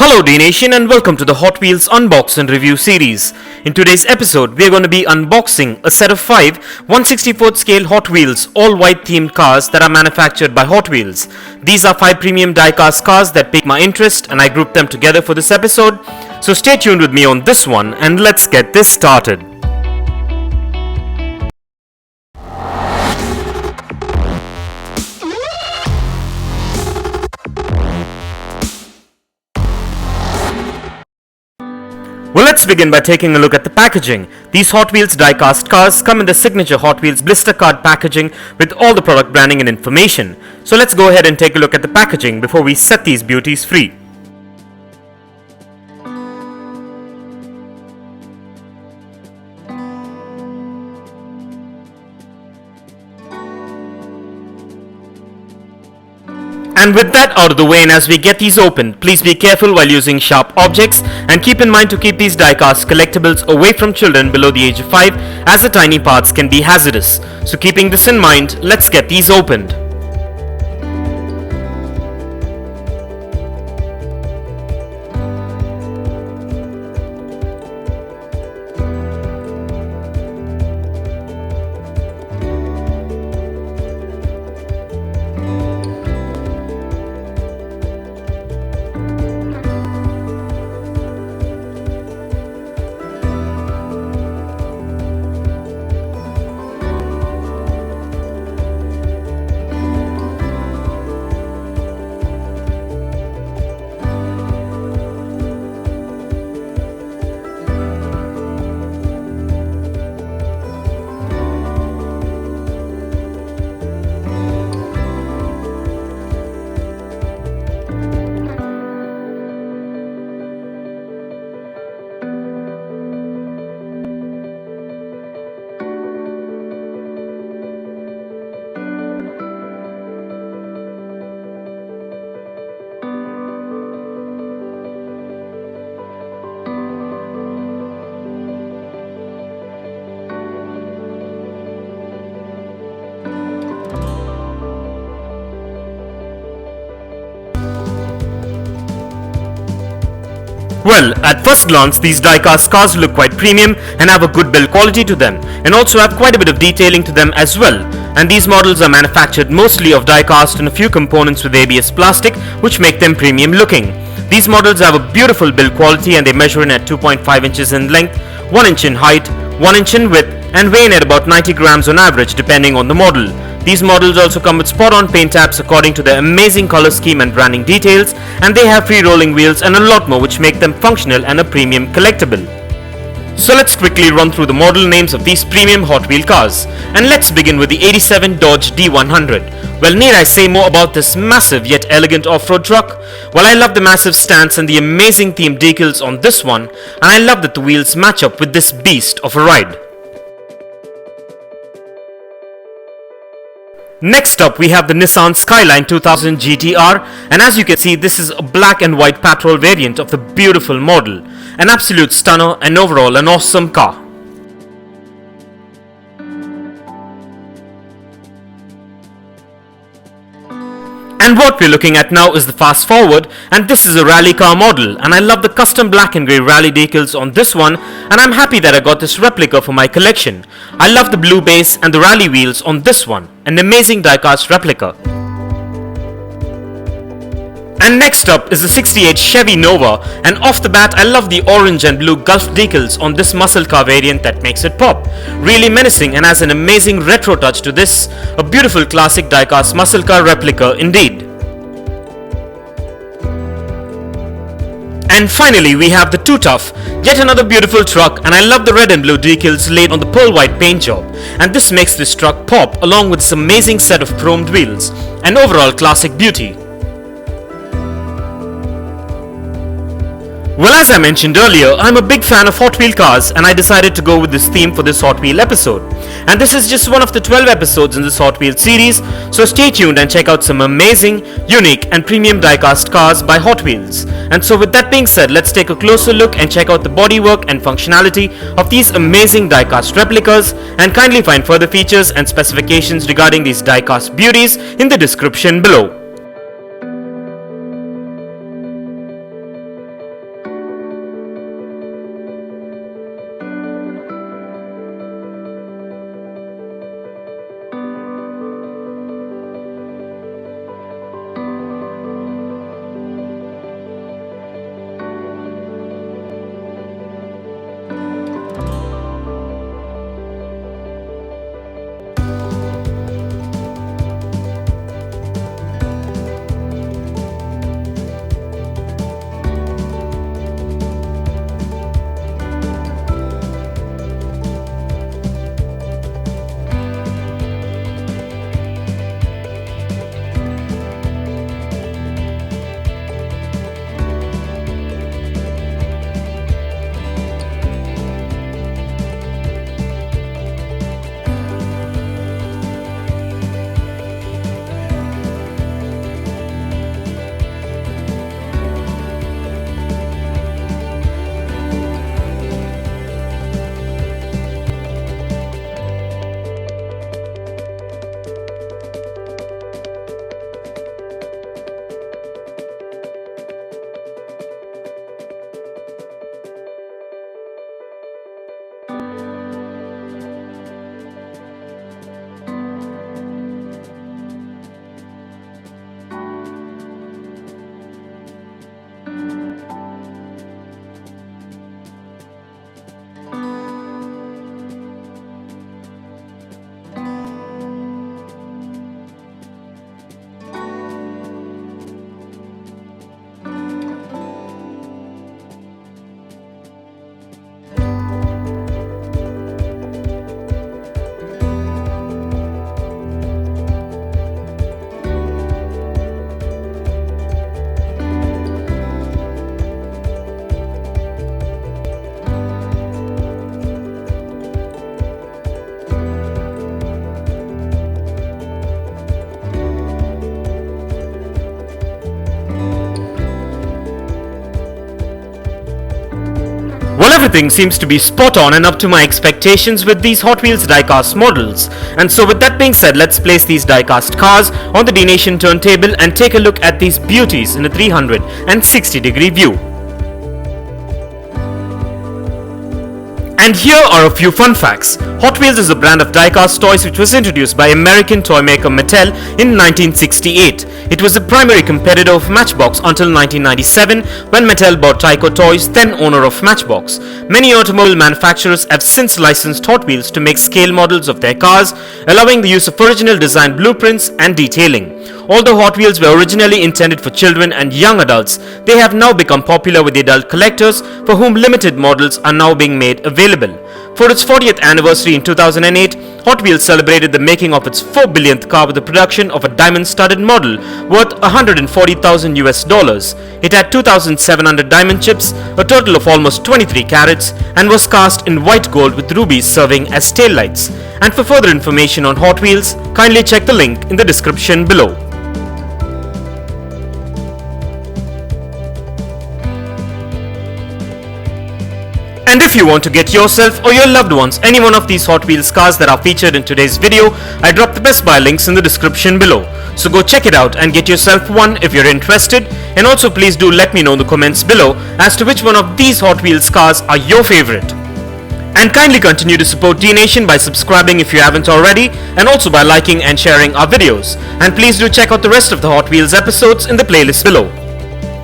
Hello Dnation and welcome to the Hot Wheels Unbox and Review series. In today's episode, we are going to be unboxing a set of 5 1/64th scale Hot Wheels all white themed cars that are manufactured by Hot Wheels. These are 5 premium diecast cars that piqued my interest and I grouped them together for this episode. So stay tuned with me on this one and let's get this started. Well, let's begin by taking a look at the packaging. These Hot Wheels diecast cars come in the signature Hot Wheels blister card packaging with all the product branding and information. So let's go ahead and take a look at the packaging before we set these beauties free. And with that out of the way, and as we get these opened, please be careful while using sharp objects and keep in mind to keep these diecast collectibles away from children below the age of 5 as the tiny parts can be hazardous. So keeping this in mind, let's get these opened. Well, at first glance, these diecast cars look quite premium and have a good build quality to them, and also have quite a bit of detailing to them as well. And these models are manufactured mostly of diecast and a few components with ABS plastic, which make them premium looking. These models have a beautiful build quality and they measure in at 2.5 inches in length, 1 inch in height, 1 inch in width, and weigh in at about 90 grams on average depending on the model. These models also come with spot-on paint apps according to their amazing color scheme and branding details, and they have free rolling wheels and a lot more which make them functional and a premium collectible. So let's quickly run through the model names of these premium Hot Wheel cars. And let's begin with the 87 Dodge D100. Well, need I say more about this massive yet elegant off-road truck? Well, I love the massive stance and the amazing themed decals on this one, and I love that the wheels match up with this beast of a ride. Next up, we have the Nissan Skyline 2000 GTR, and as you can see, this is a black and white patrol variant of the beautiful model. An absolute stunner and overall an awesome car. And what we're looking at now is the Fast Forward, and this is a rally car model, and I love the custom black and grey rally decals on this one, and I'm happy that I got this replica for my collection. I love the blue base and the rally wheels on this one, an amazing diecast replica. And next up is the 68 Chevy Nova, and off the bat I love the orange and blue Gulf decals on this muscle car variant that makes it pop. Really menacing and has an amazing retro touch to this, a beautiful classic diecast muscle car replica indeed. And finally we have the Too Tough, yet another beautiful truck, and I love the red and blue decals laid on the pearl white paint job, and this makes this truck pop along with this amazing set of chromed wheels, an overall classic beauty. Well, as I mentioned earlier, I'm a big fan of Hot Wheel cars and I decided to go with this theme for this Hot Wheel episode. And this is just one of the 12 episodes in this Hot Wheel series, so stay tuned and check out some amazing, unique and premium diecast cars by Hot Wheels. And so with that being said, let's take a closer look and check out the bodywork and functionality of these amazing diecast replicas, and kindly find further features and specifications regarding these diecast beauties in the description below. Well, everything seems to be spot on and up to my expectations with these Hot Wheels diecast models. And so with that being said, let's place these diecast cars on the Dnation turntable and take a look at these beauties in a 360-degree view. And here are a few fun facts. Hot Wheels is a brand of diecast toys which was introduced by American toy maker Mattel in 1968. It was the primary competitor of Matchbox until 1997 when Mattel bought Tyco Toys, then owner of Matchbox. Many automobile manufacturers have since licensed Hot Wheels to make scale models of their cars, allowing the use of original design blueprints and detailing. Although Hot Wheels were originally intended for children and young adults, they have now become popular with the adult collectors for whom limited models are now being made available. For its 40th anniversary in 2008, Hot Wheels celebrated the making of its 4 billionth car with the production of a diamond-studded model worth $140,000. It had 2,700 diamond chips, a total of almost 23 carats, and was cast in white gold with rubies serving as taillights. And for further information on Hot Wheels, kindly check the link in the description below. And if you want to get yourself or your loved ones any one of these Hot Wheels cars that are featured in today's video, I dropped the best buy links in the description below. So go check it out and get yourself one if you're interested. And also please do let me know in the comments below as to which one of these Hot Wheels cars are your favorite. And kindly continue to support Dnation by subscribing if you haven't already, and also by liking and sharing our videos. And please do check out the rest of the Hot Wheels episodes in the playlist below.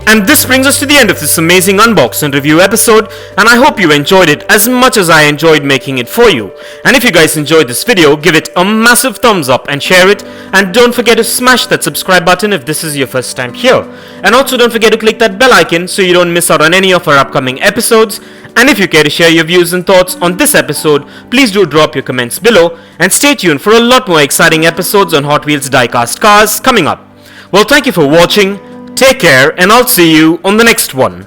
And this brings us to the end of this amazing unbox and review episode, and I hope you enjoyed it as much as I enjoyed making it for you. And if you guys enjoyed this video, give it a massive thumbs up and share it, and don't forget to smash that subscribe button if this is your first time here. And also don't forget to click that bell icon so you don't miss out on any of our upcoming episodes. And if you care to share your views and thoughts on this episode, please do drop your comments below, and stay tuned for a lot more exciting episodes on Hot Wheels diecast cars coming up. Well, thank you for watching. Take care, and I'll see you on the next one.